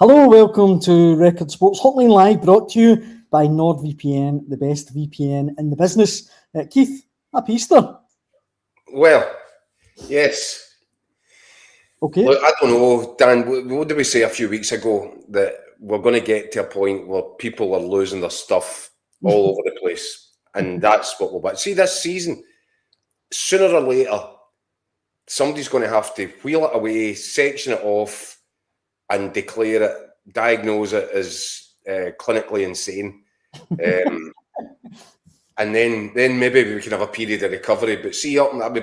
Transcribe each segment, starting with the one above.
Hello, welcome to Record Sports Hotline Live, brought to you by NordVPN, the best VPN in the business. Keith, happy Easter. Well, yes. Okay. Look, I don't know, Dan, what did we say a few weeks ago? That we're going to get to a point where people are losing their stuff all over the place. And that's what we'll bet. See, this season, sooner or later, somebody's going to have to wheel it away, section it off, and declare it, diagnose it as clinically insane. And then maybe we can have a period of recovery. But see, up and do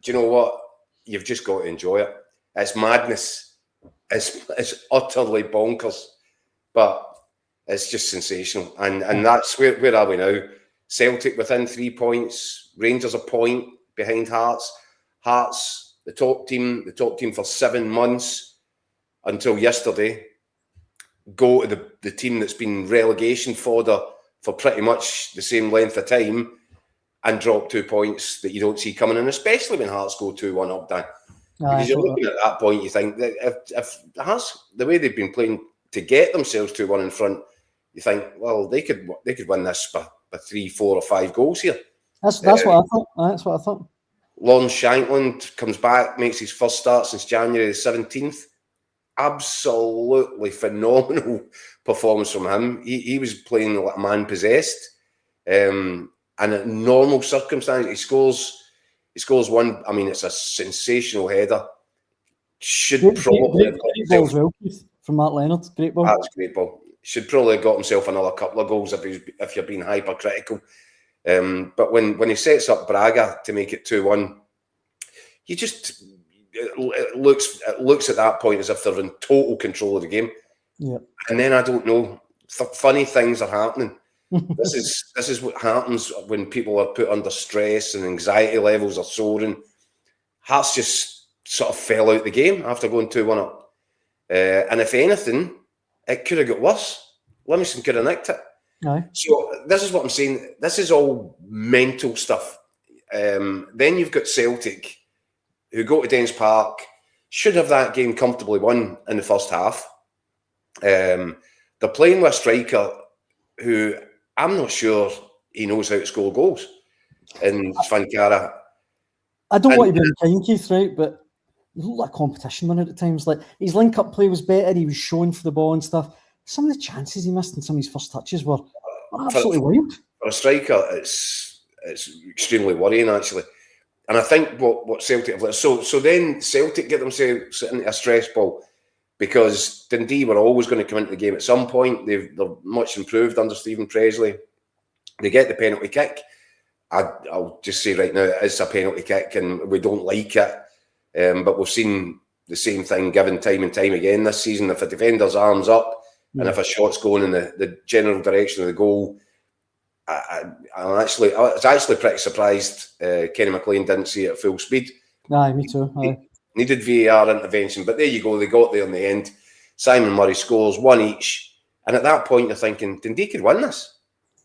you know what? You've just got to enjoy it. It's madness. It's utterly bonkers. But it's just sensational. And that's where are we now? Celtic within 3 points, Rangers a point behind Hearts. Hearts, the top team for 7 months until yesterday, go to the team that's been relegation fodder for pretty much the same length of time and drop 2 points that you don't see coming in, especially when Hearts go 2-1 up, Dan. Because you're looking at that point, you think that if Hearts, the way they've been playing to get themselves 2-1 in front, you think, well, they could win this by 3, 4 or 5 goals here. That's what I thought. That's what I thought. Lawrence Shankland comes back, makes his first start since January the 17th. Absolutely phenomenal performance from him. He was playing like a man possessed. And in normal circumstances, he scores one. I mean, it's a sensational header. Should probably have got himself as well, Keith, from Mark Leonard. Great ball. That's a great ball. Should probably have got himself another couple of goals if you're being hypercritical. But when he sets up Braga to make it 2-1, he just it looks at that point as if they're in total control of the game. Yeah. And then I don't know, funny things are happening. This is what happens when people are put under stress and anxiety levels are soaring. Hearts just sort of fell out the game after going 2-1 up. And if anything, it could have got worse. Livingston could have nicked it. Aye. So this is what I'm saying. This is all mental stuff. Then you've got Celtic, who go to Dens Park, should have that game comfortably won in the first half. They're playing with a striker who I'm not sure he knows how to score goals in Svankara. I don't want to be kind, Keith, right? But he looked like a competition winner at times. Like his link-up play was better. He was showing for the ball and stuff. Some of the chances he missed in some of his first touches were absolutely wild. For a striker, it's extremely worrying, actually. And I think what Celtic have... So then Celtic get themselves into a stress ball because Dundee were always going to come into the game at some point. They're much improved under Stephen Presley. They get the penalty kick. I'll just say right now, it's a penalty kick and we don't like it. But we've seen the same thing given time and time again this season. If a defender's arm's up and if a shot's going in the general direction of the goal, I was actually pretty surprised Kenny McLean didn't see it at full speed. Aye, me too. Aye. Needed VAR intervention, but there you go. They got there in the end. Simon Murray scores 1 each. And at that point, you're thinking, Dundee could win this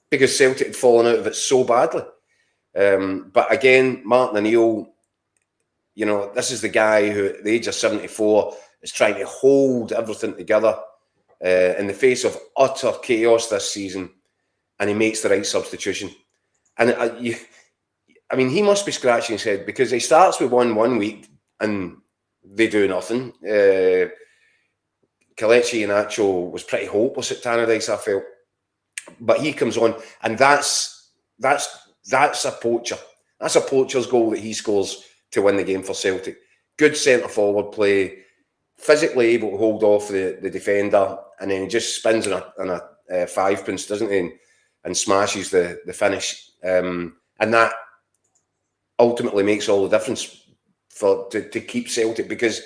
because Celtic had fallen out of it so badly. But again, Martin O'Neill, you know, this is the guy who at the age of 74 is trying to hold everything together in the face of utter chaos this season. And he makes the right substitution. And I mean, he must be scratching his head because he starts with 1 week and they do nothing. Kelechi Iheanacho was pretty hopeless at Tannadice, I felt. But he comes on, and that's a poacher. That's a poacher's goal that he scores to win the game for Celtic. Good centre-forward play, physically able to hold off the defender, and then he just spins on a 5-pence, doesn't he? And smashes the finish, and that ultimately makes all the difference to keep Celtic. Because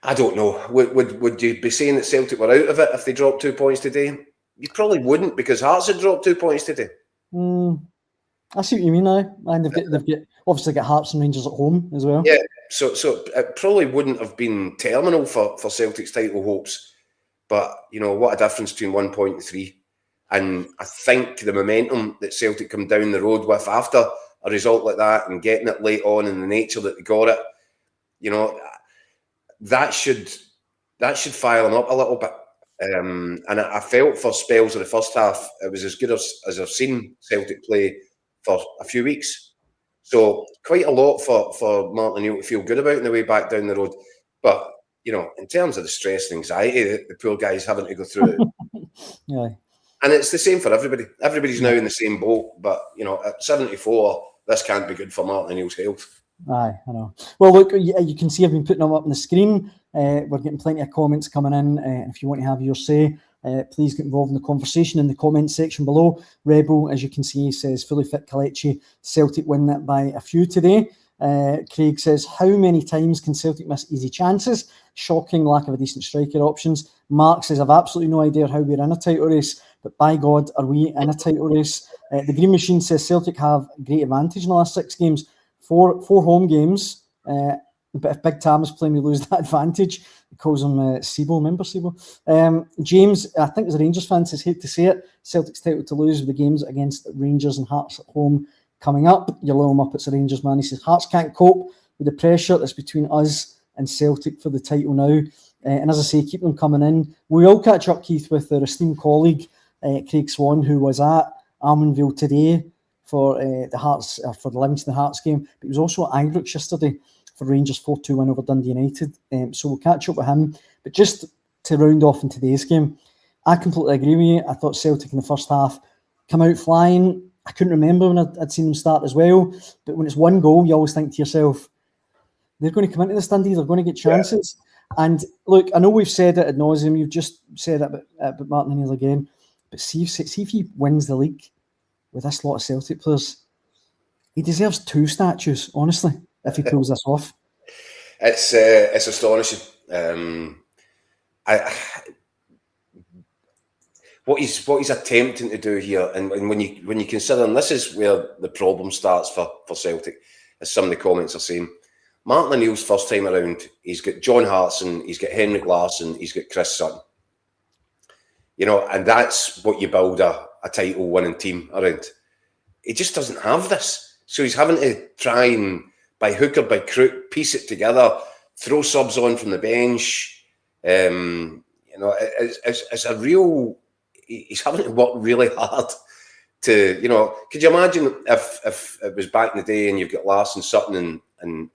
I don't know, would you be saying that Celtic were out of it if they dropped 2 points today? You probably wouldn't, because Hearts had dropped 2 points today. I see what you mean now, and they've obviously got Hearts and Rangers at home as well. Yeah, so it probably wouldn't have been terminal for Celtic's title hopes, but you know what a difference between 1 point and 3. And I think the momentum that Celtic come down the road with after a result like that and getting it late on in the nature that they got it, you know, that should fire them up a little bit. And I felt for spells of the first half, it was as good as I've seen Celtic play for a few weeks. So quite a lot for Martin O'Neill to feel good about on the way back down the road. But, you know, in terms of the stress and anxiety that the poor guy's having to go through it. Yeah. And it's the same for everybody. Everybody's now in the same boat. But, you know, at 74, this can't be good for Martin O'Neill's health. Aye, I know. Well, look, you can see I've been putting them up on the screen. We're getting plenty of comments coming in. If you want to have your say, please get involved in the conversation in the comment section below. Rebel, as you can see, says, fully fit Kelechi. Celtic win that by a few today. Craig says, how many times can Celtic miss easy chances? Shocking lack of a decent striker options. Mark says, I've absolutely no idea how we're in a title race, but by God, are we in a title race? The Green Machine says, Celtic have great advantage in the last 6 games. Four home games, but if Big Tam is playing, we lose that advantage. He calls him Sibo, remember Sibo? James, I think as a Rangers fan, says, hate to say it, Celtic's title to lose with the games against Rangers and Hearts at home coming up. You low him up, it's a Rangers man. He says, Hearts can't cope with the pressure that's between us and Celtic for the title now. And as I say, keep them coming in. We will catch up, Keith, with our esteemed colleague, Craig Swan, who was at Almondvale today for the Hearts, for the Livingston and Hearts game, but he was also at Ibrox yesterday for Rangers 4-2 win over Dundee United. So we'll catch up with him. But just to round off in today's game, I completely agree with you. I thought Celtic in the first half come out flying. I couldn't remember when I'd seen them start as well. But when it's one goal, you always think to yourself, they're going to come into this Dundee, they're going to get chances. Yeah. And look, I know we've said it ad nauseum. You've just said it about Martin O'Neill again. But see if he wins the league with this lot of Celtic players, he deserves 2 statues, honestly, if he pulls this off. It's astonishing. What he's attempting to do here, and when you consider, and this is where the problem starts for Celtic, as some of the comments are saying, Martin O'Neill's first time around, he's got John Hartson, he's got Henrik Larsson, he's got Chris Sutton. You know, and that's what you build a title-winning team around. He just doesn't have this. So he's having to try and, by hook or by crook, piece it together, throw subs on from the bench. You know, it's a real... He's having to work really hard to, you know... Could you imagine if it was back in the day and you've got Larsson, Sutton and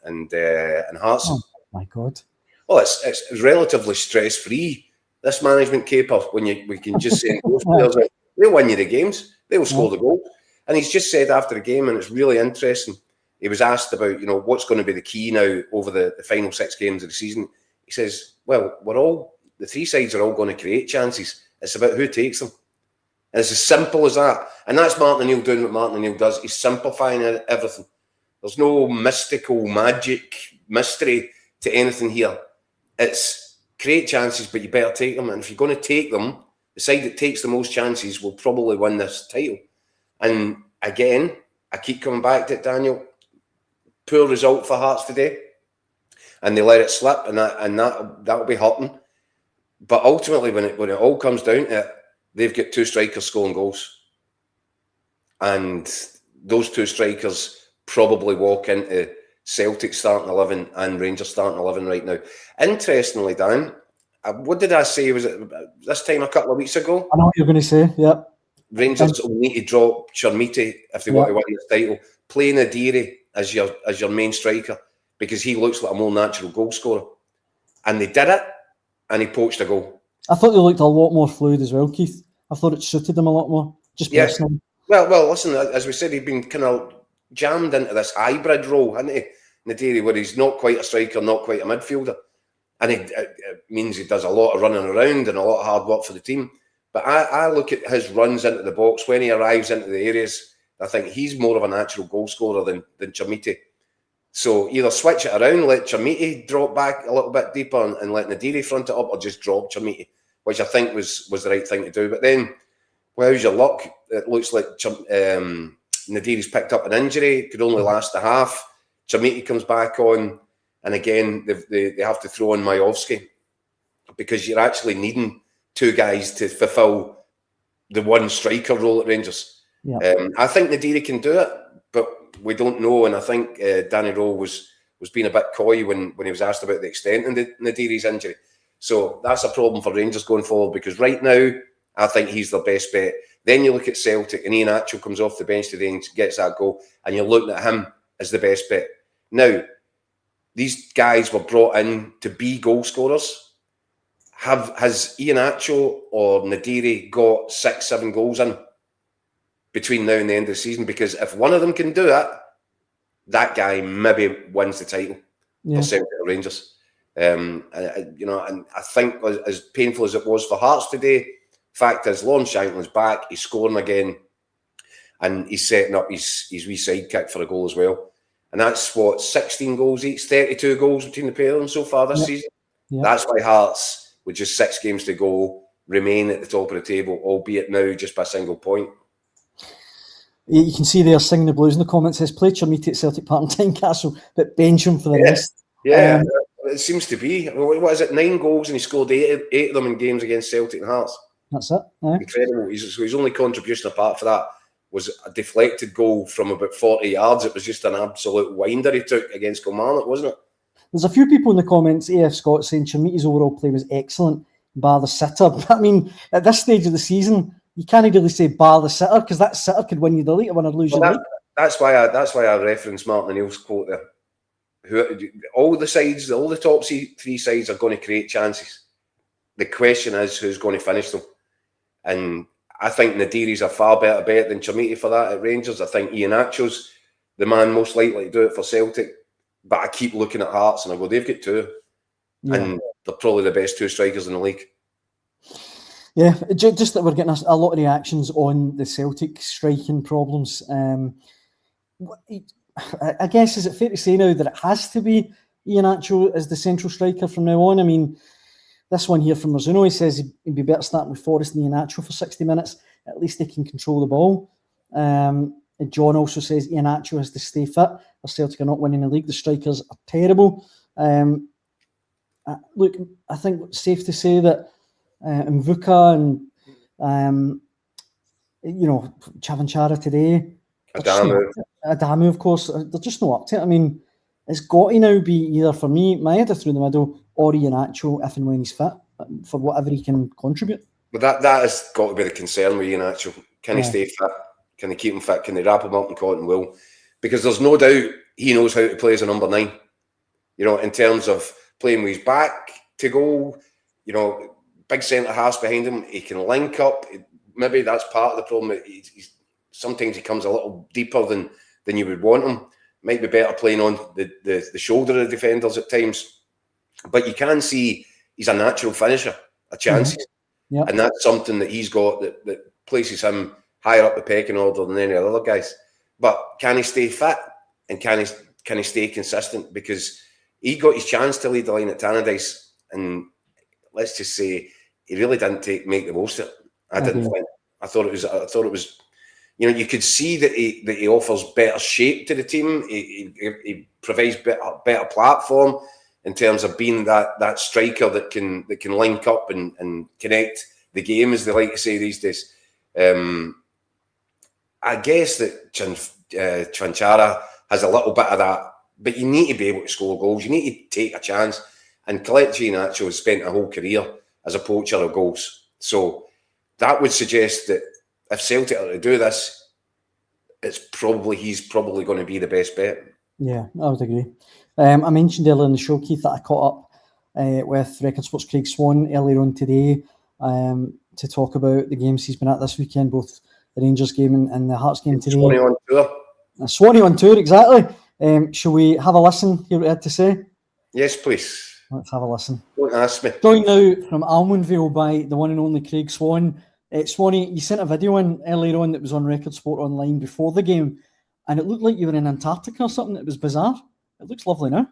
Hartson? Oh, my God. Well, it's relatively stress-free, this management caper, when we can just say those players, they'll win you the games, they'll score the goal. And he's just said after the game, and it's really interesting, he was asked about, you know, what's going to be the key now over the final 6 games of the season. He says, well, the 3 sides are all going to create chances. It's about who takes them. And it's as simple as that. And that's Martin O'Neill doing what Martin O'Neill does. He's simplifying everything. There's no mystical magic mystery to anything here. It's create chances, but you better take them. And if you're going to take them, the side that takes the most chances will probably win this title. And again, I keep coming back to it, Daniel. Poor result for Hearts today, and they let it slip, and that'll be hurting. But ultimately, when it all comes down to it, they've got 2 strikers scoring goals, and those 2 strikers probably walk into Celtic starting 11 and Rangers starting 11 right now. Interestingly, Dan, what did I say? Was it this time a couple of weeks ago? I know what you're going to say, yeah. Rangers will need to drop Chermiti if they want to win this title. Play Nadiri as your main striker, because he looks like a more natural goal scorer. And they did it, and he poached a goal. I thought they looked a lot more fluid as well, Keith. I thought it suited them a lot more, just personally. Well, listen, as we said, he'd been kind of jammed into this hybrid role, hadn't he, Nadiri, where he's not quite a striker, not quite a midfielder. And it means he does a lot of running around and a lot of hard work for the team. But I look at his runs into the box, when he arrives into the areas, I think he's more of a natural goal scorer than Chermiti. So either switch it around, let Chermiti drop back a little bit deeper and let Nadiri front it up, or just drop Chermiti, which I think was the right thing to do. But then, well, how's your luck? It looks like Nadiri's picked up an injury, could only last a half. Chermiti comes back on, and again, they have to throw in Majowski, because you're actually needing 2 guys to fulfil the 1 striker role at Rangers. Yeah. I think Nadiri can do it, but we don't know. And I think Danny Rowe was being a bit coy when he was asked about the extent of Nadiri's injury. So that's a problem for Rangers going forward, because right now, I think he's their best bet. Then you look at Celtic and Iheanacho comes off the bench today and gets that goal, and you're looking at him as the best bet. Now, these guys were brought in to be goal scorers. Has Iheanacho or Nadiri got 6-7 goals in between now and the end of the season? Because if one of them can do it, that guy maybe wins the title for Celtic or Rangers. And I think as painful as it was for Hearts today, fact is, Lawrence Shankland's back, he's scoring again, and he's setting up his wee side kick for a goal as well. And that's 16 goals each, 32 goals between the pair of them so far this season. Yep. That's why Hearts, with just 6 games to go, remain at the top of the table, albeit now just by a single point. You can see they're singing the blues in the comments. Says, play Chermiti at Celtic Park and Tynecastle, but bench him for the rest. Yeah, it seems to be. What is it, 9 goals, and he scored 8 of them in games against Celtic and Hearts. That's it. Yeah. Incredible. His only contribution apart from that was a deflected goal from about 40 yards. It was just an absolute winder he took against Kilmarnock, wasn't it? There's a few people in the comments, AF Scott, saying Chermiti's overall play was excellent, bar the sitter. I mean, at this stage of the season, you can't really say bar the sitter, because that sitter could win you the league, win or lose your league. That's why I referenced Martin O'Neill's quote there. All the top 3 sides are going to create chances. The question is who's going to finish them. And I think Nadiri's a far better bet than Chermiti for that at Rangers. I think Iheanacho's the man most likely to do it for Celtic. But I keep looking at Hearts and I go, they've got 2. Yeah. And they're probably the best 2 strikers in the league. Yeah, just that we're getting a lot of reactions on the Celtic striking problems. I guess, is it fair to say now that it has to be Iheanacho as the central striker from now on? I mean, this one here from Mizuno, he says he'd be better starting with Forrest and Iheanacho for 60 minutes. At least they can control the ball. And John also says Iheanacho has to stay fit, or Celtic are not winning the league. The strikers are terrible. Look, I think it's safe to say that Mvuka and Chavanchara today, Adamu, of course, they're just not up to it. I mean, it's got to now be either, for me, Maeda through the middle, or Iheanacho if and when he's fit, for whatever he can contribute. But that has got to be the concern with Iheanacho. Can he stay fit? Can they keep him fit? Can they wrap him up in cotton wool? Because there's no doubt he knows how to play as a number 9. In terms of playing with his back to goal, big centre halves behind him. He can link up. Maybe that's part of the problem. Sometimes he comes a little deeper than you would want him. Might be better playing on the shoulder of the defenders at times. But you can see he's a natural finisher, a chance. Mm-hmm. Yep. And that's something that he's got that places him higher up the pecking order than any of the other guys. But can he stay fit? And can he stay consistent? Because he got his chance to lead the line at Tannadice, and let's just say he really didn't make the most of it. I didn't think. I thought it was. You could see that he offers better shape to the team. He provides better platform in terms of being that striker that can link up and connect the game, as they like to say these days. I guess that Chavanchara has a little bit of that, but you need to be able to score goals. You need to take a chance. And Kelechi Iheanacho has spent a whole career as a poacher of goals. So that would suggest that if Celtic are to do this, he's probably going to be the best bet. Yeah, I would agree. I mentioned earlier in the show, Keith, that I caught up with Record Sports' Craig Swan earlier on today to talk about the games he's been at this weekend, both the Rangers game and the Hearts game today. Swanee on tour. Swanee on tour, exactly. Shall we have a listen, hear what he had to say? Yes, please. Let's have a listen. Don't ask me. Joined now from Almondvale by the one and only Craig Swan. Swanee, you sent a video in earlier on that was on Record Sport Online before the game, and it looked like you were in Antarctica or something. It was bizarre. It looks lovely now.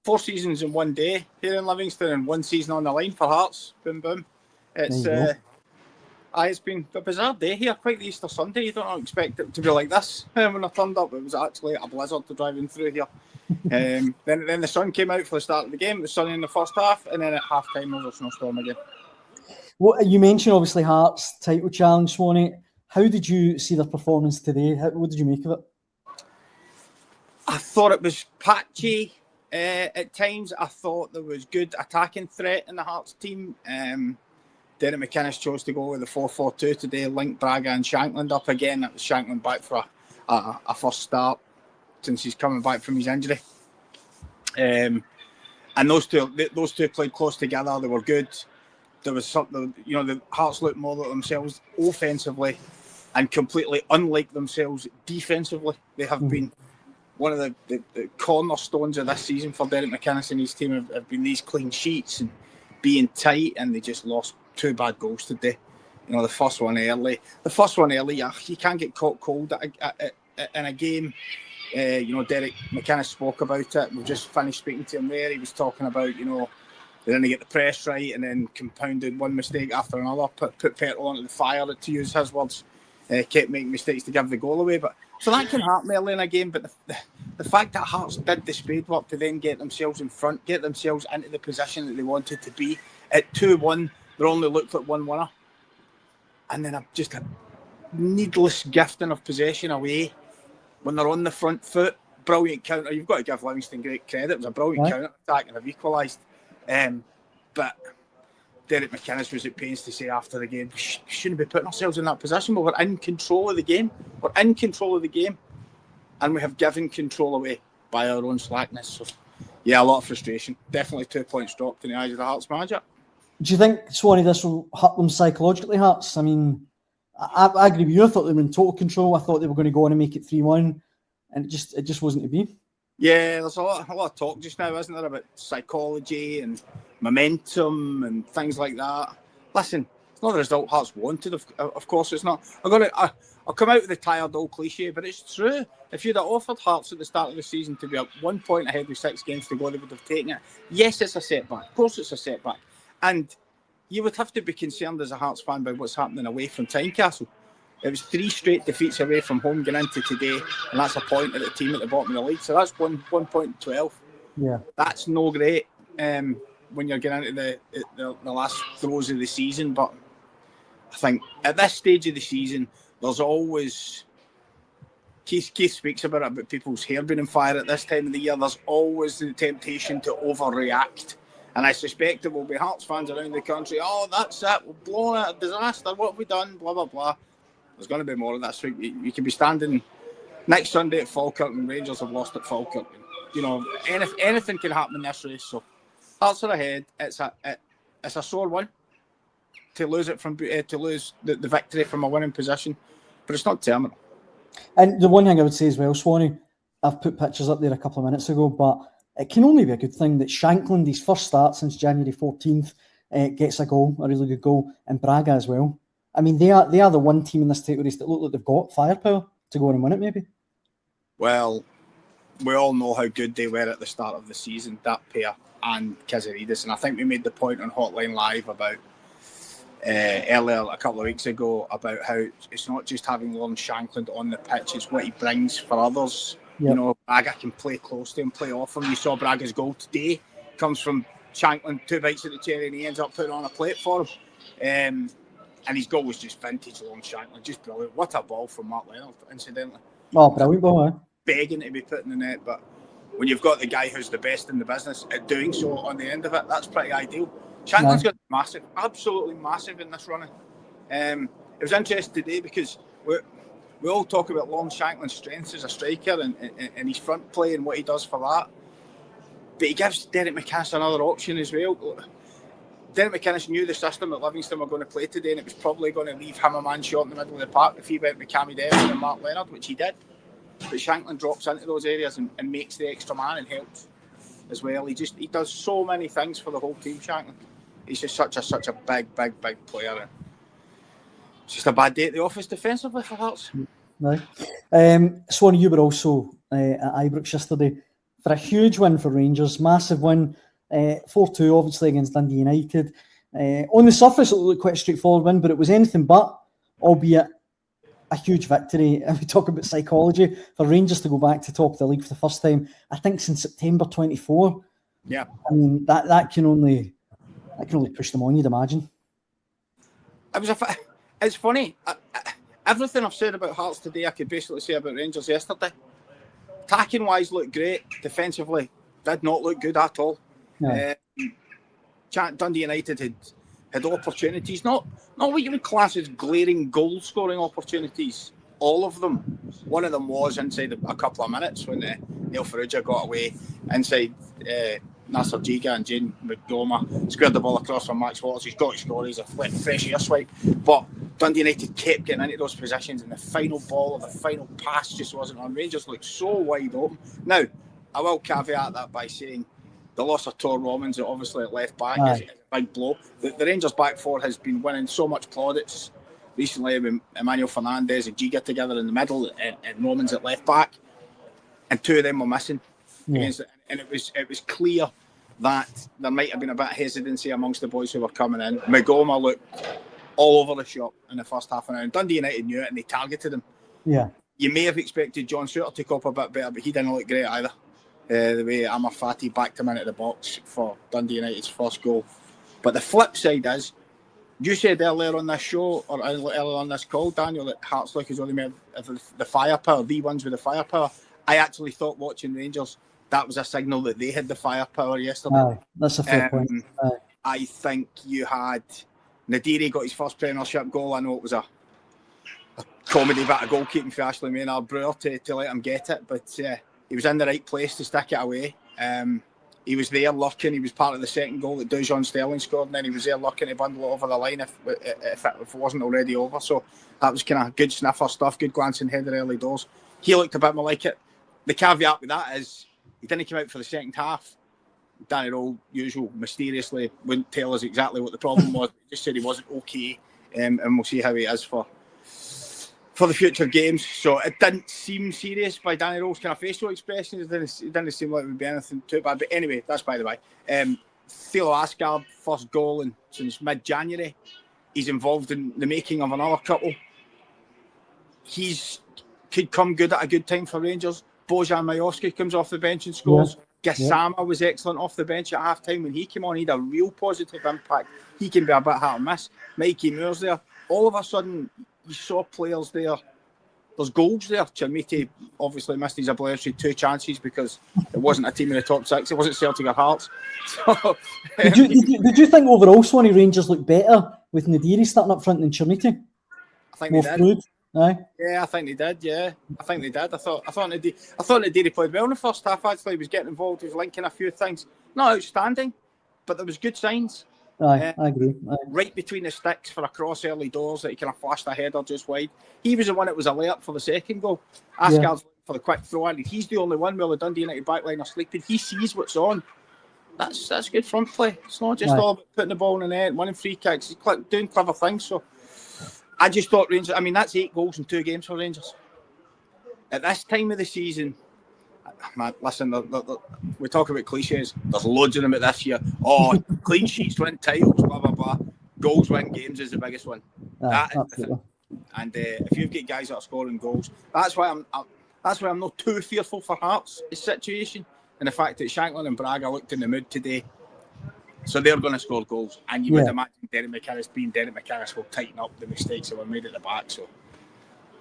4 seasons in one day here in Livingston, and 1 season on the line for Hearts. Boom, boom. It's been a bizarre day here, quite the Easter Sunday. You don't expect it to be like this. When I turned up, it was actually a blizzard to driving through here. Then the sun came out for the start of the game. It was sunny in the first half, and then at half-time there was a snowstorm again. Well, you mentioned, obviously, Hearts title challenge, Swanee. How did you see their performance today? What did you make of it? I thought it was patchy. At times, I thought there was good attacking threat in the Hearts team. Derek McInnes chose to go with the 4-4-2 today, linked Braga and Shankland up again. That was Shankland back for a first start since he's coming back from his injury. And those two played close together. They were good. There was something, the Hearts looked more like themselves offensively and completely unlike themselves defensively. They have been one of the cornerstones of this season for Derek McInnes and his team have been these clean sheets and being tight, and they just lost 2 bad goals today. The first one early. You can't get caught cold in a game. Derek McInnes spoke about it. We've just finished speaking to him there. He was talking about, they didn't get the press right and then compounded one mistake after another, put petrol onto the fire, to use his words. Kept making mistakes to give the goal away. So that can happen early in a game, but the fact that Hearts did the spade work to then get themselves in front, get themselves into the position that they wanted to be. At 2-1, they only looked like one winner. And then just a needless gifting of possession away when they're on the front foot. Brilliant counter. You've got to give Livingston great credit. It was a brilliant counter attack and have equalised. But Derek McInnes was at pains to say after the game, we shouldn't be putting ourselves in that position, but we're in control of the game. And we have given control away by our own slackness. So, a lot of frustration. Definitely 2 points dropped in the eyes of the Hearts manager. Do you think, Swanee, this will hurt them psychologically, Hearts? I mean, I agree with you. I thought they were in total control. I thought they were going to go on and make it 3-1, and it just wasn't to be. Yeah, there's a lot of talk just now, isn't there, about psychology and momentum and things like that. Listen, it's not the result Hearts wanted. Of course, it's not. I'll come out with the tired old cliche, but it's true. If you'd have offered Hearts at the start of the season to be up 1 point ahead with 6 games to go, they would have taken it. Yes, it's a setback. Of course, it's a setback. And you would have to be concerned as a Hearts fan by what's happening away from Tynecastle. It was 3 straight defeats away from home going into today, and that's a point at the team at the bottom of the league. So that's 1 point 12. Yeah, that's no great when you're getting into the last throes of the season. But I think at this stage of the season, there's always Keith speaks about people's hair being on fire at this time of the year. There's always the temptation to overreact. And I suspect it will be Hearts fans around the country. Oh, that's it. We've blown it. A disaster. What have we done? Blah, blah, blah. There's going to be more of this week. You could be standing next Sunday at Falkirk and Rangers have lost at Falkirk. Anything can happen in this race. So Hearts are ahead. It's a sore one to lose it to lose the victory from a winning position, but it's not terminal. And the one thing I would say as well, Swanee, I've put pictures up there a couple of minutes ago, but it can only be a good thing that Shankland, his first start since January 14th, gets a really good goal, and Braga as well. I mean, they are the one team in this title race that look like they've got firepower to go on and win it, maybe. Well, we all know how good they were at the start of the season, that pair and Kazaridis, and I think we made the point on Hotline Live about earlier a couple of weeks ago about how it's not just having Lon Shankland on the pitch, it's what he brings for others. Yep. Braga can play close to him, play off him. You saw Braga's goal today comes from Shankland, 2 bites at the cherry, and he ends up putting on a plate for him. And his goal was just vintage Lon Shankland, just brilliant. What a ball from Mark Leonard, incidentally. Oh, brilliant ball, eh? Begging to be put in the net, but when you've got the guy who's the best in the business at doing so on the end of it, that's pretty ideal. Shankland's got massive, absolutely massive in this running. It was interesting today because we all talk about Lon Shankland's strengths as a striker and his front play and what he does for that. But he gives Derek McInnes another option as well. Derek McInnes knew the system that Livingston were going to play today, and it was probably going to leave him a man short in the middle of the park if he went with Cammy Devlin and Mark Leonard, which he did. But Shankland drops into those areas and makes the extra man and helps as well. He does so many things for the whole team, Shankland. He's just such a big player. It's just a bad day at the office defensively for Hearts. No. Swan, you were also at Ibrox yesterday for a huge win for Rangers, massive win, 4-2 obviously against Dundee United. On the surface it looked quite a straightforward win, but it was anything but, albeit a huge victory. And we talk about psychology, for Rangers to go back to top of the league for the first time, I think since September 24. Yeah. I mean, that can only push them on, you'd imagine. It's funny. Everything I've said about Hearts today, I could basically say about Rangers yesterday. Attacking wise, looked great. Defensively, did not look good at all. No. Dundee United had opportunities, not what you would class as glaring goal-scoring opportunities. All of them. One of them was inside a couple of minutes when Neil Farrugia got away inside Nasser Giga and Jane McDormand squared the ball across from Max Waters. He's got to score. He's a fresh air swipe. But Dundee United kept getting into those positions, and the final ball or the final pass just wasn't on. Rangers looked so wide open. Now, I will caveat that by saying the loss of Tor Romans, obviously at left back, is a big blow. The Rangers back four has been winning so much plaudits recently with Emmanuel Fernandez and Giga together in the middle and Romans at left back, and two of them were missing. And it was clear that there might have been a bit of hesitancy amongst the boys who were coming in. Magoma looked all over the shop in the first half an hour, and Dundee United knew it and they targeted him. Yeah, you may have expected John Suter to cope a bit better, but he didn't look great either. The way Amar Fati backed him into the box for Dundee United's first goal. But the flip side is, you said earlier on this show, or earlier on this call, Daniel, that Hearts look as though they may have the firepower, the ones with the firepower. I actually thought watching Rangers, that was a signal that they had the firepower yesterday. That's a fair point. I think you had Nadiri got his first Premiership goal. I know it was a comedy bit of goalkeeping for Ashley Maynard Brewer to let him get it, but he was in the right place to stick it away. He was there lurking. He was part of the second goal that Dujon Sterling scored, and then he was there lurking to bundle it over the line if it wasn't already over. So that was kind of good sniffer stuff, good glancing header early doors. He looked a bit more like it. The caveat with that is he didn't come out for the second half. Danny Rowe, usual, mysteriously wouldn't tell us exactly what the problem was. He just said he wasn't okay, and we'll see how he is for the future games. So it didn't seem serious by Danny Rowe's kind of facial expressions. It didn't seem like it would be anything too bad. But anyway, that's by the way. Theo Asgard, first goal since mid-January. He's involved in the making of another couple. Could come good at a good time for Rangers. Bojan Majowski comes off the bench and scores. Gassama was excellent off the bench at half-time. When he came on, he had a real positive impact. He can be a bit hit or miss. Mikey Moore's there. All of a sudden, you saw players there. There's goals there. Chermiti obviously missed his obligatory 2 chances because it wasn't a team in the top 6. It wasn't Celtic or Hearts. So, did you think overall Swanee Rangers looked better with Nadiri starting up front than Chermiti? I think they did. Aye. Yeah, I think they did. Yeah, I think they did. I thought Nadiri played well in the first half. Actually, he was getting involved. He was linking a few things. Not outstanding, but there was good signs. I agree. Right between the sticks for a cross early doors that he kind of flashed a header just wide. He was the one that was a layup for the second goal. Asgard's for the quick throw in. He's the only one while the Dundee United backline are sleeping. He sees what's on. That's good front play. It's not just all about putting the ball in the net, winning free kicks. He's doing clever things. So I just thought Rangers, I mean, that's 8 goals in 2 games for Rangers. At this time of the season, man, listen, we talk about cliches. There's loads of them at this year. Oh, clean sheets win titles, blah, blah, blah. Goals win games is the biggest one. And if you've got guys that are scoring goals, that's why I'm not too fearful for Hearts' situation. And the fact that Shankland and Braga looked in the mood today. So they're going to score goals. And you would imagine Derek McInnes will tighten up the mistakes that were made at the back. So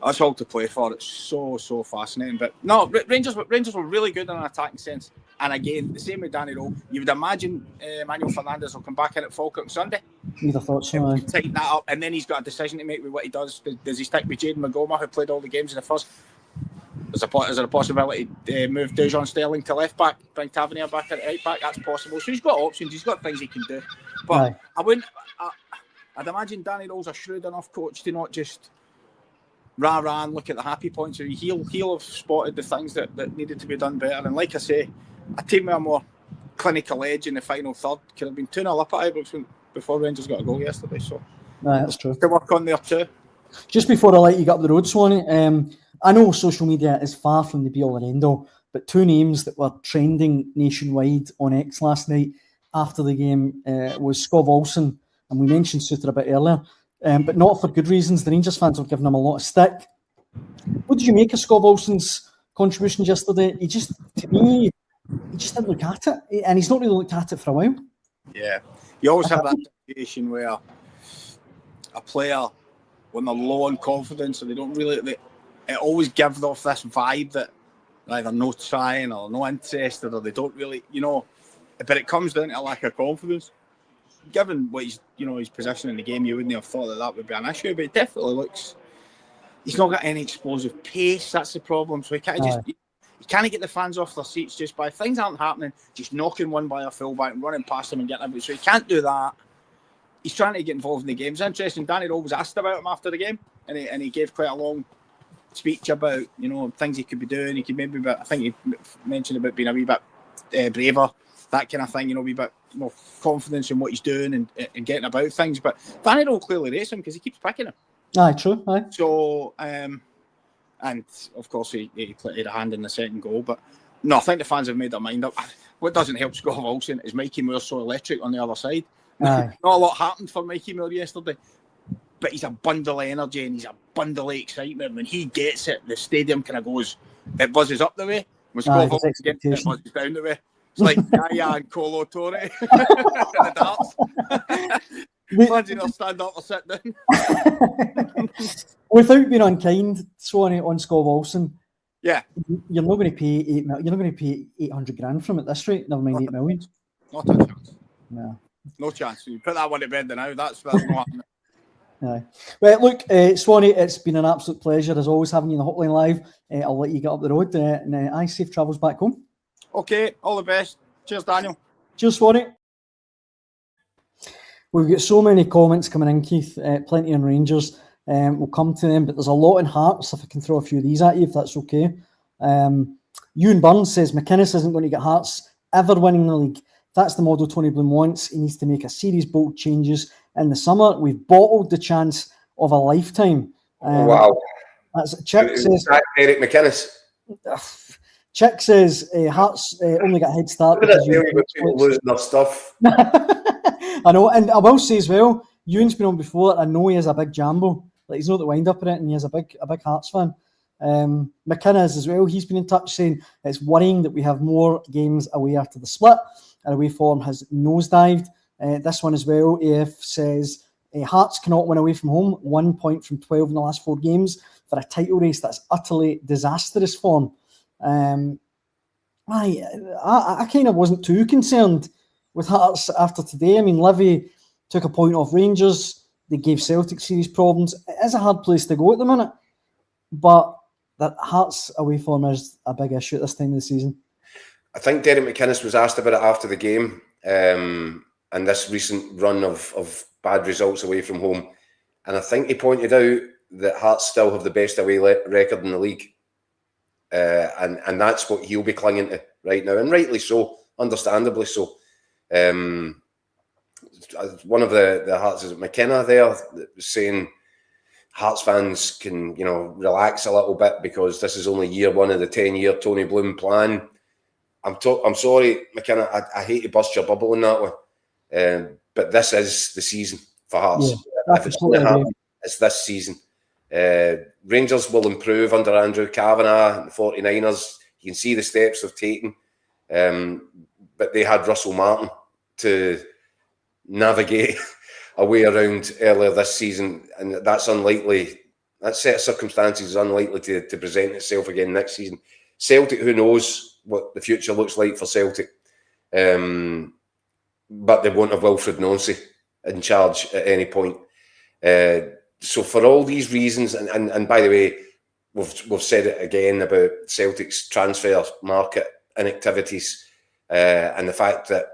that's all to play for. It's so fascinating. But no, Rangers were really good in an attacking sense. And again, the same with Danny Rowe. You would imagine Manuel Fernandez will come back in at Falkirk on Sunday. You'd have thought so. Tighten that up. And then he's got a decision to make with what he does. Does he stick with Jaden Magoma, who played all the games in the first? Is there a possibility to move Dujon Sterling to left back, bring Tavernier back at right back? That's possible. So he's got options. He's got things he can do. But I'd imagine Danny Rowe's a shrewd enough coach to not just rah-rah and look at the happy points. He'll have spotted the things that needed to be done better. And like I say, a team with a more clinical edge in the final third could have been 2-0 up at Ibrox before Rangers got a goal yesterday. So that's true. To work on there too. Just before I let you get up the road, Swanee, I know social media is far from the be-all and end-all, but 2 names that were trending nationwide on X last night after the game was Scott Olsen, and we mentioned Suter a bit earlier, but not for good reasons. The Rangers fans were giving him a lot of stick. What did you make of Scott Olsen's contributions yesterday? To me, he just didn't look at it, and he's not really looked at it for a while. Yeah, you always have that situation where a player, when they're low on confidence, and they don't really... It always gives off this vibe that either no trying or no interested, or they don't really, but it comes down to a lack of confidence. Given what his position in the game, you wouldn't have thought that would be an issue, but it definitely looks. He's not got any explosive pace. That's the problem. So he can't get the fans off their seats just by things aren't happening. Just knocking one by a fullback and running past them and getting everything. So he can't do that. He's trying to get involved in the game. It's interesting. Danny Rowe was asked about him after the game, and he gave quite a long speech about things he could be doing. He could maybe, I think he mentioned about being a wee bit braver, that kind of thing. A wee bit more confidence in what he's doing and getting about things. But Danny Rowe clearly rates him because he keeps picking him. Aye, true. Aye. So, and of course he had a hand in the second goal. But no, I think the fans have made their mind up. What doesn't help Scott Wilson is Mikey Moore so electric on the other side. Aye. Not a lot happened for Mikey Moore yesterday, but he's a bundle of energy and he's a bundle of excitement. When he gets it, the stadium kind of goes, it buzzes up the way. When Scott Wilson gets it, it buzzes down the way. It's like Yaya and Colo Torre in the darts. Imagine they'll stand up or sit down. Without being unkind, Swanee, on Scott Wilson, yeah, you're not going to pay You're not going to pay 800 grand from it this rate. Never mind 8 million. Not a chance. No chance. You put that one to bed now. That's not happening. Aye. Well, look, Swanee, it's been an absolute pleasure as always having you on the Hotline Live. I'll let you get up the road and safe travels back home. Okay, all the best. Cheers, Daniel. Cheers, Swanee. We've got so many comments coming in, Keith. Plenty on Rangers. We'll come to them, but there's a lot in Hearts. If I can throw a few of these at you, if that's okay. Ewan Burns says McInnes isn't going to get Hearts ever winning the league. That's the model Tony Bloom wants. He needs to make a series bold changes in the summer. We've bottled the chance of a lifetime. Wow. That's Chick says. Eric McInnes. Chick says Hearts only got a head start because people losing their stuff. I know, and I will say as well, Ewan's been on before. I know he is a big Jambo. Like, he's not the wind up in it, and he is a big Hearts fan. McInnes as well. He's been in touch saying it's worrying that we have more games away after the split. Our away form has nosedived. This one as well. AF says Hearts cannot win away from home. 1 point from 12 in the last 4 games for a title race. That's utterly disastrous form. I kind of wasn't too concerned with Hearts after today. I mean, Livy took a point off Rangers. They gave Celtic serious problems. It is a hard place to go at the minute, but that Hearts away form is a big issue at this time of the season. I think Derek McInnes was asked about it after the game, and this recent run of bad results away from home, and I think he pointed out that Hearts still have the best away record in the league, and that's what he'll be clinging to right now, and rightly so, understandably so. One of the Hearts, is McKenna there, was saying Hearts fans can relax a little bit because this is only year 1 of the 10-year Tony Bloom plan. I'm sorry, McKenna, I hate to bust your bubble in that way, but this is the season for Hearts. Yeah, if it's going to happen, it's this season. Rangers will improve under Andrew Kavanagh and the 49ers. You can see the steps they've taken, but they had Russell Martin to navigate a way around earlier this season, and that's unlikely. That set of circumstances is unlikely to present itself again next season. Celtic, who knows what the future looks like for Celtic, but they won't have Wilfred Nonsi in charge at any point. So for all these reasons, and by the way, we've said it again about Celtic's transfer market inactivities, and the fact that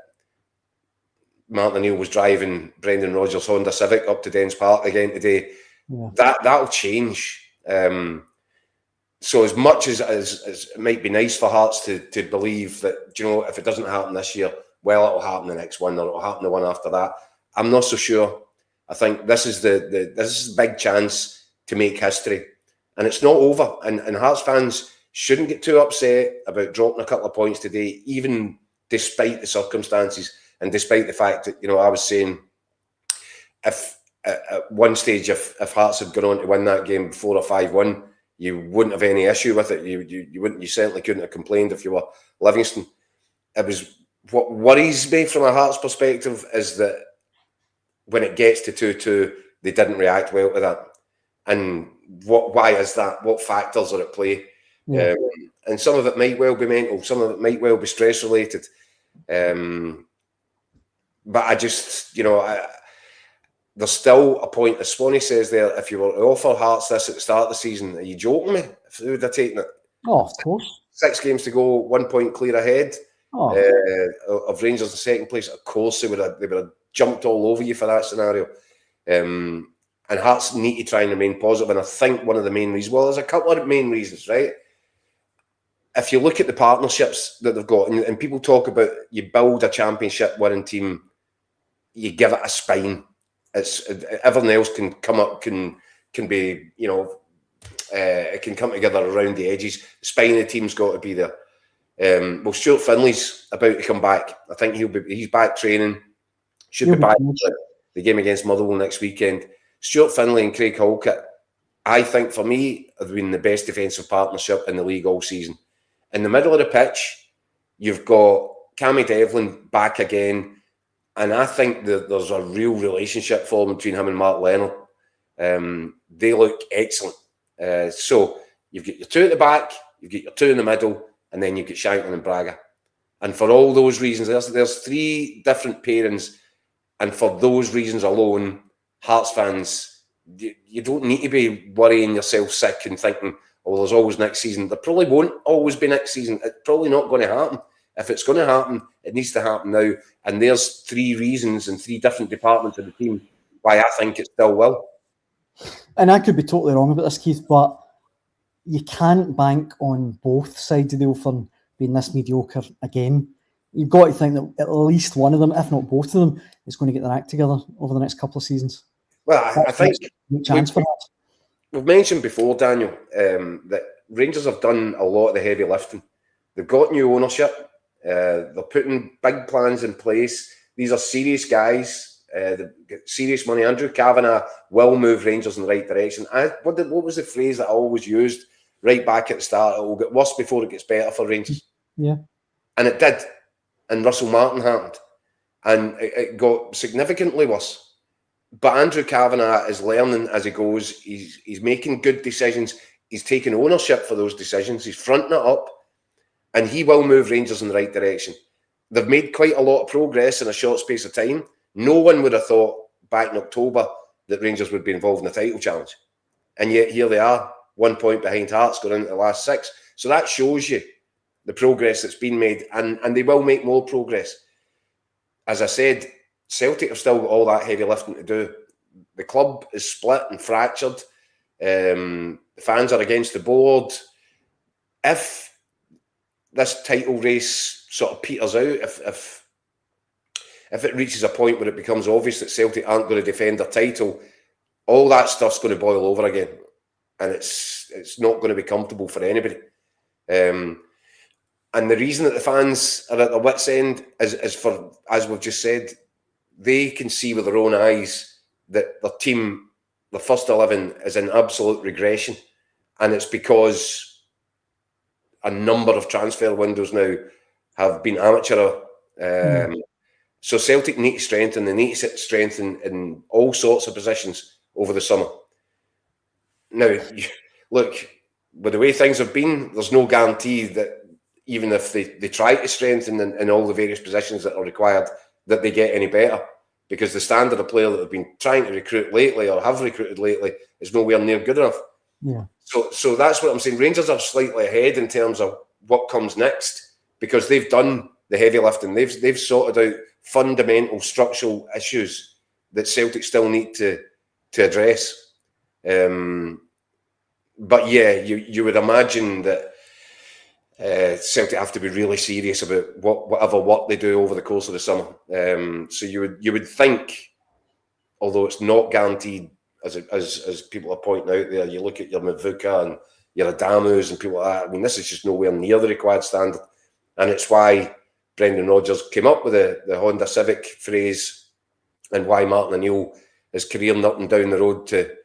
Martin O'Neill was driving Brendan Rodgers' Honda Civic up to Dens Park again today. Yeah. That'll change. So as much as it might be nice for Hearts to believe that, if it doesn't happen this year, well, it'll happen the next one, or it'll happen the one after that. I'm not so sure. I think this is the big chance to make history, and it's not over. And Hearts fans shouldn't get too upset about dropping a couple of points today, even despite the circumstances. And despite the fact that, I was saying, if at one stage, if Hearts had gone on to win that game 4 or 5-1, you wouldn't have any issue with it. You certainly couldn't have complained if you were Livingston. It was what worries me from a Hearts perspective is that when it gets to 2-2, they didn't react well to that. And why is that? What factors are at play? Yeah. And some of it might well be mental, some of it might well be stress related. But I just, there's still a point, as Swanee says there, if you were to offer Hearts this at the start of the season, are you joking me? If they would have taken it? Oh, of course. 6 games to go, 1 point clear ahead of Rangers in second place. Of course, they would have jumped all over you for that scenario. And Hearts need to try and remain positive. And I think one of the main reasons, well, there's a couple of main reasons, right? If you look at the partnerships that they've got, and people talk about you build a championship winning team, you give it a spine. It's everything else can come up, can be, it can come together around the edges. The spine of the team's got to be there. Well, Stuart Finley's about to come back. I think he's back training. Should be back for the game against Motherwell next weekend. Stuart Finley and Craig Halkett, I think for me, have been the best defensive partnership in the league all season. In the middle of the pitch, you've got Cammy Devlin back again. And I think that there's a real relationship forming between him and Mark Leonard. They look excellent. So you've got your two at the back, you've got your two in the middle, and then you've got Shankland and Braga. And for all those reasons, there's 3 different pairings. And for those reasons alone, Hearts fans, you don't need to be worrying yourself sick and thinking, oh, there's always next season. There probably won't always be next season. It's probably not going to happen. If it's going to happen, it needs to happen now. And there's 3 reasons in 3 different departments of the team why I think it still will. And I could be totally wrong about this, Keith, but you can't bank on both sides of the Ilfern being this mediocre again. You've got to think that at least one of them, if not both of them, is going to get their act together over the next couple of seasons. Well, I think we've mentioned before, Daniel, that Rangers have done a lot of the heavy lifting. They've got new ownership. They're putting big plans in place. These are serious guys. They've got serious money. Andrew Kavanagh will move Rangers in the right direction. What was the phrase that I always used right back at the start? It will get worse before it gets better for Rangers. Yeah. And it did. And Russell Martin happened. And it got significantly worse. But Andrew Kavanagh is learning as he goes. He's making good decisions. He's taking ownership for those decisions. He's fronting it up. And he will move Rangers in the right direction. They've made quite a lot of progress in a short space of time. No one would have thought back in October that Rangers would be involved in the title challenge. And yet here they are, 1 point behind Hearts going into the last 6. So that shows you the progress that's been made. And they will make more progress. As I said, Celtic have still got all that heavy lifting to do. The club is split and fractured. The fans are against the board. If this title race sort of peters out, if it reaches a point where it becomes obvious that Celtic aren't going to defend their title, all that stuff's going to boil over again, and it's not going to be comfortable for anybody. And the reason that the fans are at their wits' end is for, as we've just said, they can see with their own eyes that their team, the first 11, is in absolute regression, and it's because a number of transfer windows now have been amateur. So Celtic need to strengthen. They need to strengthen in all sorts of positions over the summer. Now, look, with the way things have been, there's no guarantee that even if they try to strengthen in all the various positions that are required, that they get any better. Because the standard of player that they've been trying to recruit lately or have recruited lately is nowhere near good enough. Yeah. So that's what I'm saying. Rangers are slightly ahead in terms of what comes next because they've done the heavy lifting. They've sorted out fundamental structural issues that Celtic still need to address. But yeah, you would imagine that Celtic have to be really serious about whatever work they do over the course of the summer. So you would think, although it's not guaranteed, as people are pointing out there, you look at your Mavuka and your Adamus and people like that. I mean, this is just nowhere near the required standard, and it's why Brendan Rodgers came up with the Honda Civic phrase, and why Martin O'Neill is careering up and down the road to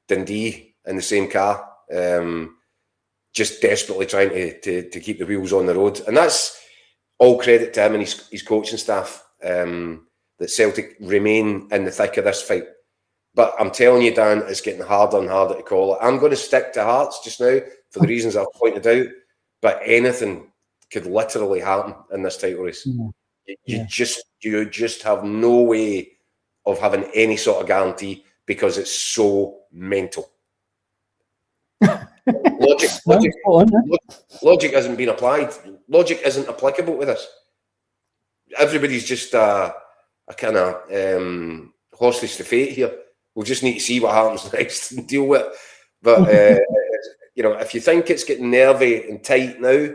Dundee in the same car, just desperately trying to keep the wheels on the road. And that's all credit to him and his coaching staff, that Celtic remain in the thick of this fight. But I'm telling you, Dan, it's getting harder and harder to call it. I'm going to stick to Hearts just now for the reasons I've pointed out. but anything could literally happen in this title race. You just have no way of having any sort of guarantee because it's so mental. Logic hasn't been applied. Logic isn't applicable to this. Everybody's just a kind of hostage to fate here. We'll just need to see what happens next and deal with it. But if you think it's getting nervy and tight now,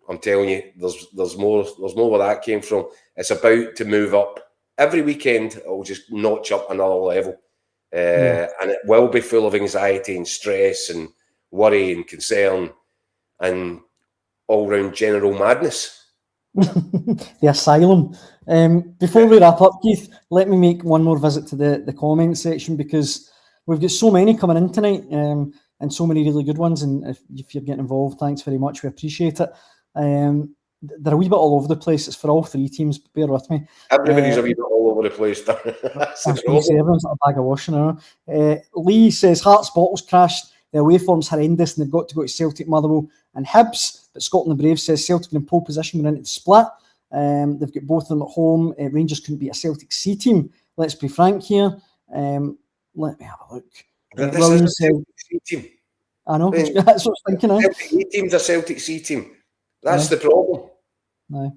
I'm telling you, there's more where that came from. It's about to move up. Every weekend, it'll just notch up another level. And it will be full of anxiety and stress and worry and concern and all-round general madness. The asylum. Before we wrap up, Keith, let me make one more visit to the comment section, because we've got so many coming in tonight, and so many really good ones. And if you're getting involved, thanks very much. We appreciate it. They're a wee bit all over the place. It's for all three teams, but bear with me. Everybody's a wee bit all over the place. Everyone's like a bag of washing now. Lee says, Hearts bottles crashed. The away form's horrendous and they've got to go to Celtic, Motherwell and Hibs. But Scotland the Brave says Celtic are in pole position when into the split. They've got both of them at home. Rangers couldn't beat a Celtic C team. Let's be frank here. Let me have a look. This is a Celtic C team. I know. That's what I was thinking. Celtic A team's a Celtic C team. That's the problem. No.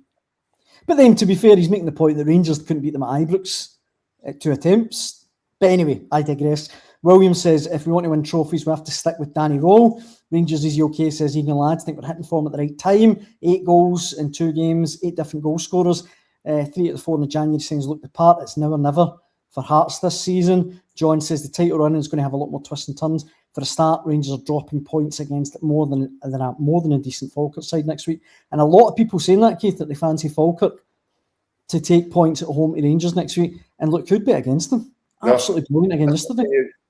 But then, to be fair, he's making the point that Rangers couldn't beat them at Ibrox at 2 attempts. But anyway, I digress. William says, if we want to win trophies, we have to stick with Danny Rowe. Rangers is okay, says Egan Lads. Think we're hitting form at the right time. 8 goals in 2 games, 8 different goal scorers. 3 out of 4 in the January signs look the part. It's now or never for Hearts this season. John says the title run is going to have a lot more twists and turns. For a start, Rangers are dropping points against more than a decent Falkirk side next week. And a lot of people saying that, Keith, that they fancy Falkirk to take points at home to Rangers next week. And look, could be against them. Absolutely brilliant again yesterday.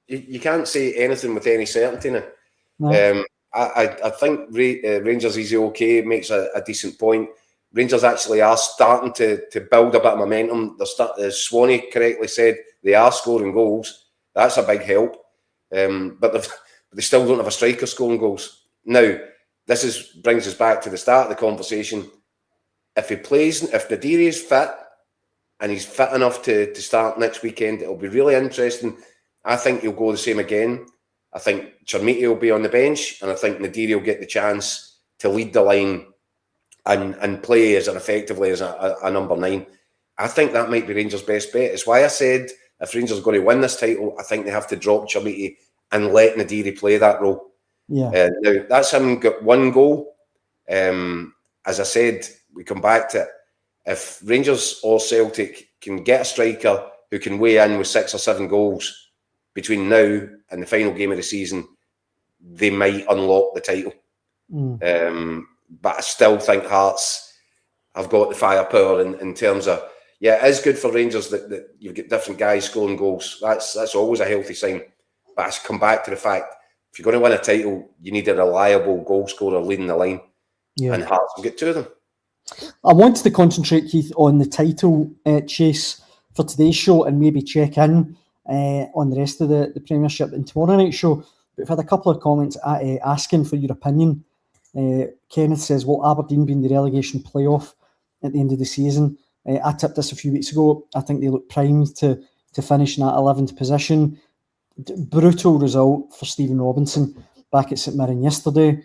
You can't say anything with any certainty now. No. I think Rangers is okay. It makes a decent point. Rangers actually are starting to build a bit of momentum. As Swanee correctly said, they are scoring goals. That's a big help. But they still don't have a striker scoring goals. Now, this brings us back to the start of the conversation. If Nadiri is fit and he's fit enough to start next weekend, it'll be really interesting. I think he'll go the same again. I think Chermiti will be on the bench, and I think Nadiri will get the chance to lead the line and play as effectively as a number 9. I think that might be Rangers' best bet. It's why I said if Rangers are going to win this title, I think they have to drop Chermiti and let Nadiri play that role. Yeah. Now, that's him got 1 goal. As I said, we come back to it. If Rangers or Celtic can get a striker who can weigh in with 6 or 7 goals between now and the final game of the season, they might unlock the title. But I still think Hearts have got the firepower in terms of, it is good for Rangers that you've got different guys scoring goals. That's always a healthy sign. But I come back to the fact, if you're going to win a title, you need a reliable goal scorer leading the line. Yeah. And Hearts will get 2 of them. I wanted to concentrate, Keith, on the title chase for today's show and maybe check in on the rest of the Premiership in tomorrow night's show. But we've had a couple of comments asking for your opinion. Kenneth says, will Aberdeen be in the relegation playoff at the end of the season? I tipped this a few weeks ago. I think they look primed to finish in that 11th position. Brutal result for Stephen Robinson back at St Mirren yesterday.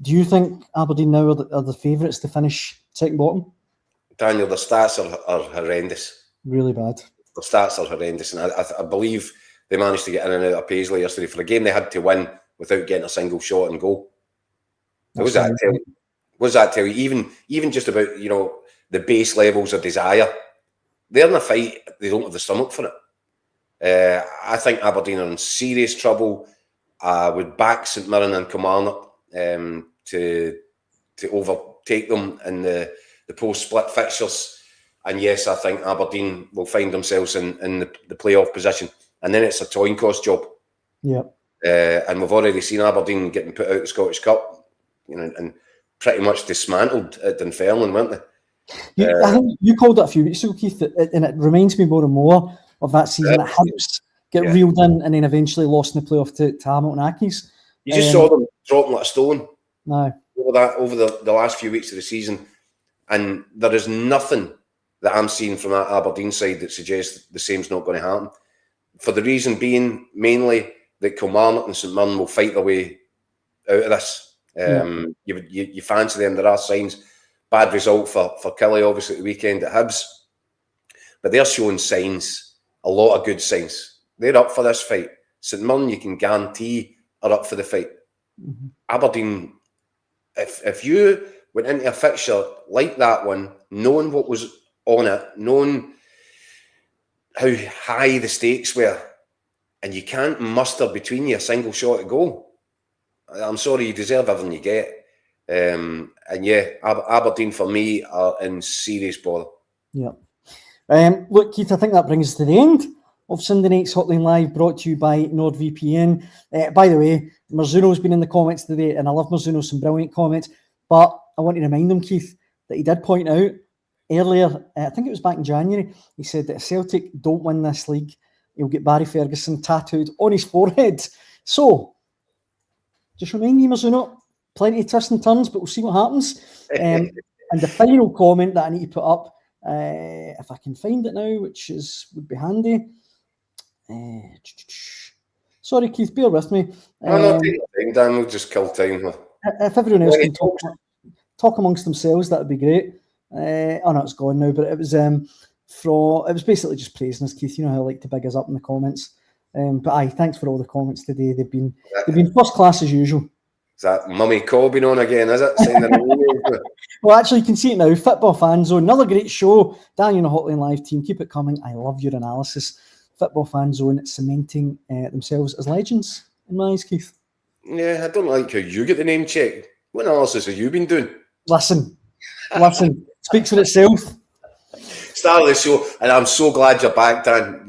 Do you think Aberdeen now are the favourites to finish second bottom? Daniel, the stats are horrendous. Really bad. The stats are horrendous. And I believe they managed to get in and out of Paisley yesterday for a game they had to win without getting a single shot on goal. What does that tell you? Even just about, the base levels of desire. They're in a fight. They don't have the stomach for it. I think Aberdeen are in serious trouble. I would back St Mirren and Kilmarnock to overtake them in the post-split fixtures. And yes, I think Aberdeen will find themselves in the playoff position. And then it's a coin toss job. Yeah. And we've already seen Aberdeen getting put out of the Scottish Cup, and pretty much dismantled at Dunfermline, weren't they? I think you called it a few weeks ago, Keith, and it reminds me more and more of that season at Hibs, reeled in and then eventually lost in the playoff to Hamilton Accies. You just saw them dropping like a stone. No. Over the last few weeks of the season, and there is nothing that I'm seeing from that Aberdeen side that suggests the same's not going to happen. For the reason being, mainly that Kilmarnock and St Mirren will fight their way out of this. You fancy them. There are signs. Bad result for Kelly, obviously, at the weekend at Hibs. But they're showing signs, a lot of good signs. They're up for this fight. St Mirren, you can guarantee, are up for the fight. Mm-hmm. Aberdeen, if you went into a fixture like that one, knowing what was on it, knowing how high the stakes were, and you can't muster between you a single shot at goal, I'm sorry, you deserve everything you get. And yeah, Aberdeen for me are in serious bother. Yeah. Look, Keith, I think that brings us to the end of Sunday night's Hotline Live, brought to you by NordVPN. By the way, Marzuno's been in the comments today, and I love Marzuno, some brilliant comments. But I want to remind him, Keith, that he did point out earlier, I think it was back in January, he said that if Celtic don't win this league, he'll get Barry Ferguson tattooed on his forehead. So, just remind you, Marzuno, plenty of twists and turns, but we'll see what happens. And the final comment that I need to put up, if I can find it now, which would be handy. Sorry, Keith, bear with me. No, take your time, Dan. We'll just kill time. If everyone else can talk amongst themselves, that would be great. Oh no, it's gone now. But it was it was basically just praising us, Keith. You know how I like to big us up in the comments. But aye, thanks for all the comments today. They've been first class as usual. Is that Mummy Corbin on again, is it? Well, actually, you can see it now. Football Fan Zone, another great show. Daniel and the Hotline Live team, keep it coming. I love your analysis. Football Fan Zone cementing themselves as legends, in my eyes, Keith. Yeah, I don't like how you get the name checked. What analysis have you been doing? Listen. Speaks for itself. Start of the show, and I'm so glad you're back, Dan.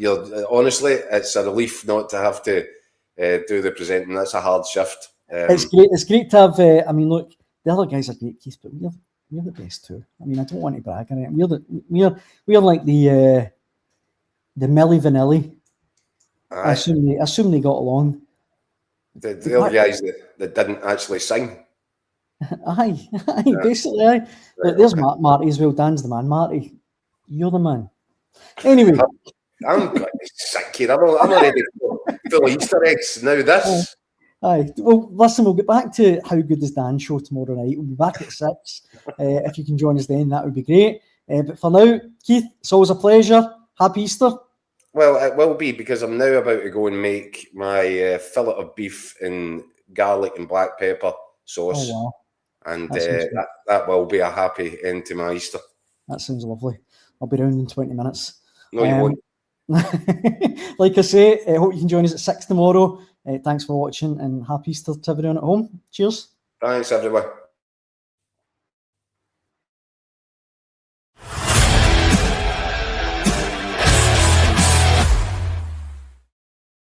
Honestly, it's a relief not to have to do the presenting. That's a hard shift. It's great to have. I mean, look, the other guys are great, Keith, but we're the best too. I mean, I don't want to brag on it. We're like the Milli Vanilli. I assume they got along. The other guys that didn't actually sing. Aye, basically, aye. Look, there's Marty as well. Dan's the man. Marty, you're the man. Anyway, I'm sick here. I'm already full of Easter eggs now. This. Aye. Well, listen, we'll get back to How Good Is Dan show tomorrow night. We'll be back at 6. If you can join us then, that would be great. But for now, Keith, it's always a pleasure. Happy Easter. Well, it will be, because I'm now about to go and make my fillet of beef in garlic and black pepper sauce. Oh, wow. And that will be a happy end to my Easter. That sounds lovely. I'll be around in 20 minutes. No, you won't. Like I say, I hope you can join us at 6 tomorrow. Thanks for watching, and happy Easter to everyone at home. Cheers. Thanks, everyone.